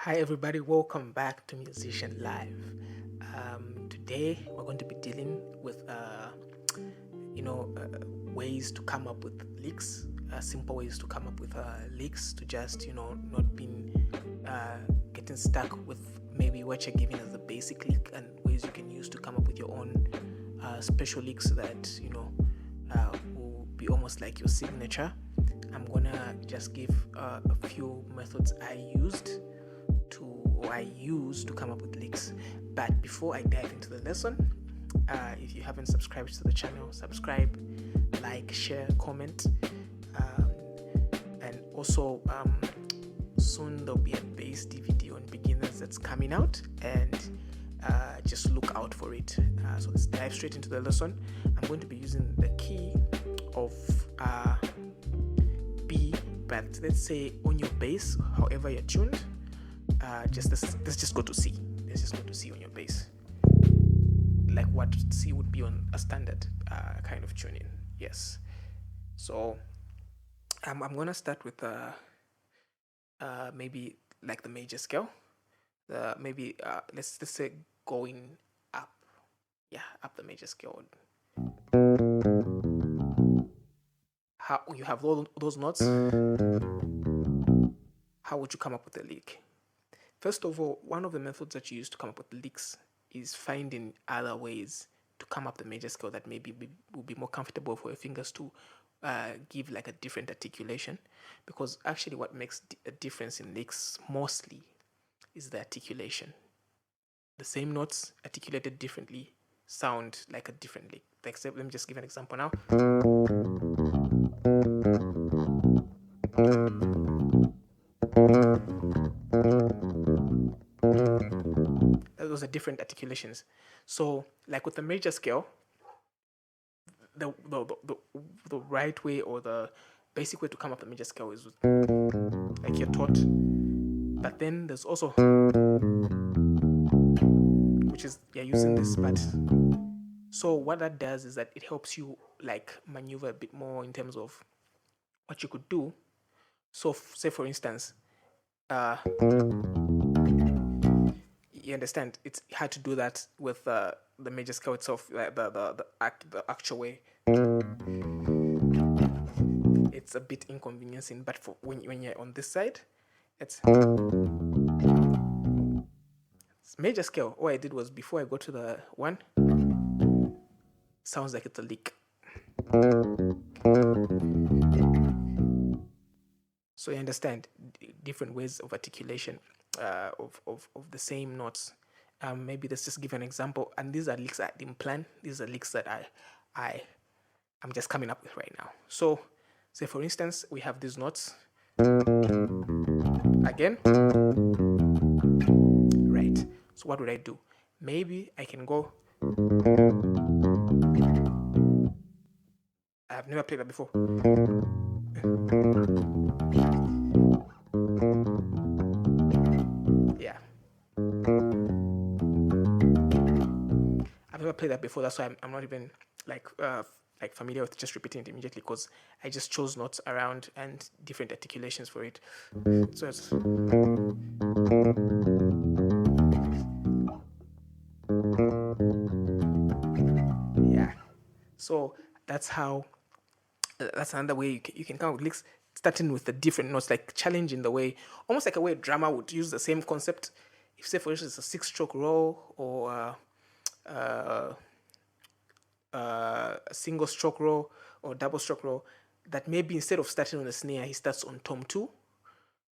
Hi everybody, welcome back to Musician Live. Today we're going to be dealing with ways to come up with licks, simple ways to come up with licks to just not being getting stuck with maybe what you're giving as a basic lick, and ways you can use to come up with your own special licks that will be almost like your signature. I'm gonna just give a few methods I use to come up with licks. But before I dive into the lesson, if you haven't subscribed to the channel, subscribe, like, share, comment, and also soon there'll be a bass DVD on beginners that's coming out, and just look out for it. So let's dive straight into the lesson. I'm going to be using the key of B, but let's say on your bass, however you're tuned. Let's just go to C. Let's just go to C on your bass, like what C would be on a standard kind of tuning. Yes. So I'm gonna start with maybe like the major scale. Maybe let's say going up. Yeah, up the major scale. How you have all those notes? How would you come up with a lick? First of all, one of the methods that you use to come up with licks is finding other ways to come up the major scale that maybe will be more comfortable for your fingers to give like a different articulation. Because actually what makes a difference in licks mostly is the articulation. The same notes articulated differently sound like a different lick. Let me just give an example now. Those are different articulations. So like with the major scale, the right way, or the basic way to come up the major scale is like you're taught. But then there's also, which is you're using this, but so what that does is that it helps you like maneuver a bit more in terms of what you could do. So say for instance, you understand, it's hard to do that with the major scale itself, the actual way. It's a bit inconveniencing, but for when you're on this side, it's major scale. All I did was, before I go to the one, sounds like it's a lick. So you understand different ways of articulation of the same notes. Maybe let's just give an example. And these are licks I didn't plan. These are licks that I'm just coming up with right now. So say for instance, we have these notes. Again. Right. So what would I do? Maybe I can go. I've never played that before. Yeah. I've never played that before. That's why I'm not even like familiar with just repeating it immediately, because I just chose notes around and different articulations for it. So it's yeah. So that's how. That's another way you can come up with licks, starting with the different notes, like challenging the way, almost like a way a drummer would use the same concept. If say for instance it's a 6-stroke roll, or a single stroke roll or double stroke roll, that maybe instead of starting on the snare, he starts on tom 2,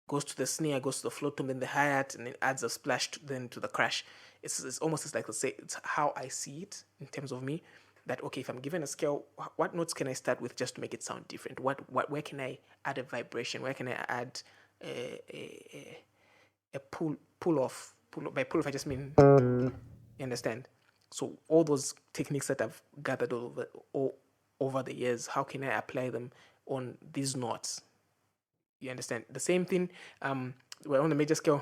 goes to the snare, goes to the float tom, then the hi-hat, and then adds a splash then to the crash. It's almost like, let's say, it's how I see it in terms of me. That okay, if I'm given a scale, what notes can I start with just to make it sound different? Where can I add a vibration? Where can I add a pull off? By pull off, I just mean, you understand. So all those techniques that I've gathered over the years, how can I apply them on these notes? You understand? The same thing. We're on the major scale.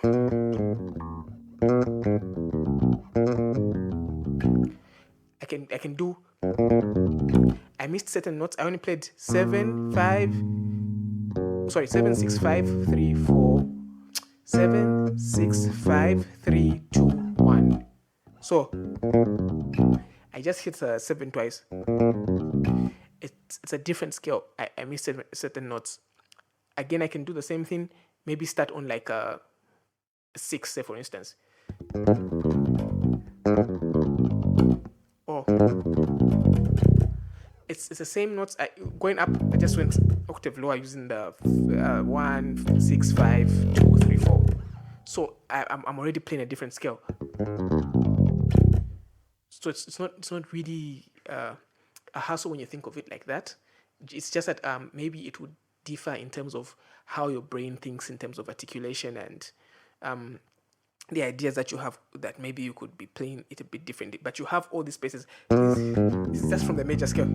I can do. I missed certain notes. I only played 7, 6, 5, 3, 4, 7, 6, 5, 3, 2, 1. So I just hit 7 twice. It's a different scale. I missed certain notes. Again, I can do the same thing. Maybe start on like a 6, say for instance. Oh, it's the same notes. Going up, I just went octave lower using the 1, 6, 5, 2, 3, 4. So I'm already playing a different scale. So it's not really a hassle when you think of it like that. It's just that maybe it would differ in terms of how your brain thinks in terms of articulation and the ideas that you have, that maybe you could be playing it a bit differently. But you have all these spaces. This is just from the major scale.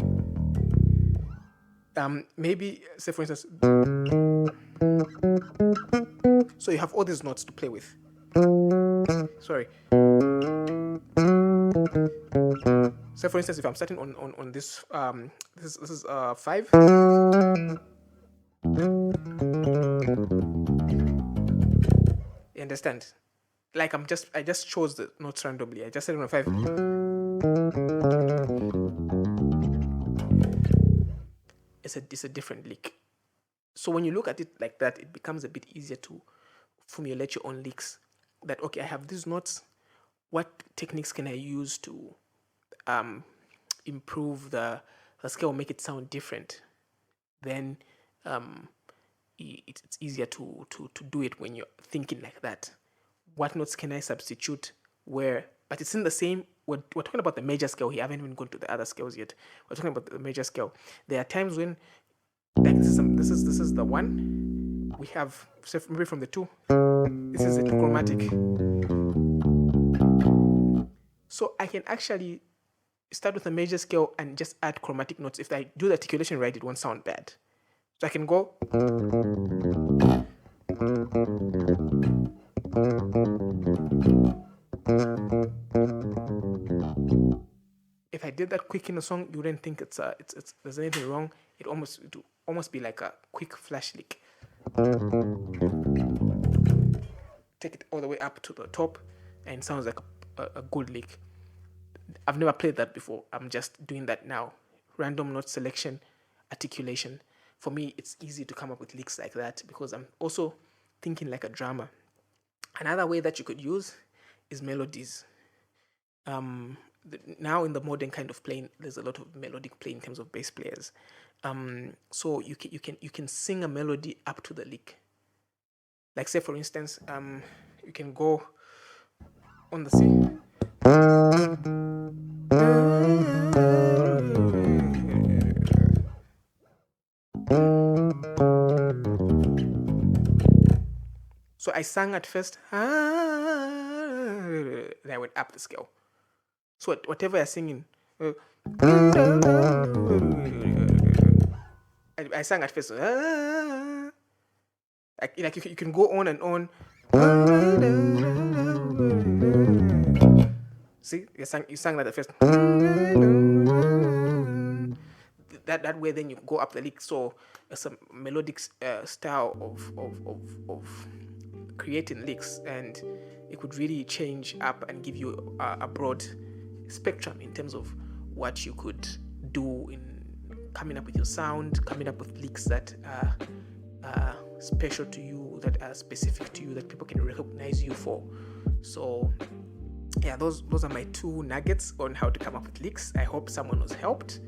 Maybe, say for instance, so you have all these notes to play with. Sorry. So for instance, if I'm starting on this, this is 5. You understand? Like I just chose the notes randomly. I just said on 5. It's a different lick. So when you look at it like that, it becomes a bit easier to formulate your own licks. That okay, I have these notes. What techniques can I use to improve the scale, make it sound different? Then it's easier to do it when you're thinking like that. What notes can I substitute where? But it's in the same. We're talking about the major scale here. I haven't even gone to the other scales yet. We're talking about the major scale. There are times when, like this is the 1. We have, maybe from the 2. This is a 2 chromatic. So I can actually start with a major scale and just add chromatic notes. If I do the articulation right, it won't sound bad. So I can go. If I did that quick in a song, you wouldn't think it's there's anything wrong. It would almost be like a quick flash lick. Take it all the way up to the top, and it sounds like a good lick. I've never played that before. I'm just doing that now. Random note selection, articulation. For me, it's easy to come up with licks like that because I'm also thinking like a drummer. Another way that you could use is melodies. Now in the modern kind of playing, there's a lot of melodic playing in terms of bass players. So you can sing a melody up to the lick. Like say for instance, you can go on the C. So I sang at first, then I went up the scale. So whatever you're singing, I sang at first, like you can go on and on. See, you sang that at first. That way, then you go up the lick. So it's a melodic style of creating licks, and it could really change up and give you a broad spectrum in terms of what you could do in coming up with your sound, coming up with licks that are special to you, that are specific to you, that people can recognize you for. So yeah, those are my 2 nuggets on how to come up with licks. I hope someone was helped,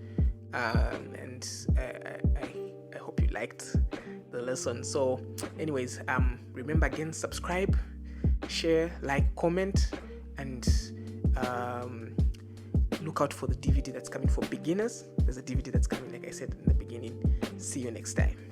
and I hope you liked the lesson. So anyways, remember again, subscribe, share, like, comment, and look out for the DVD that's coming for beginners. There's a DVD that's coming, like I said in the beginning. See you next time.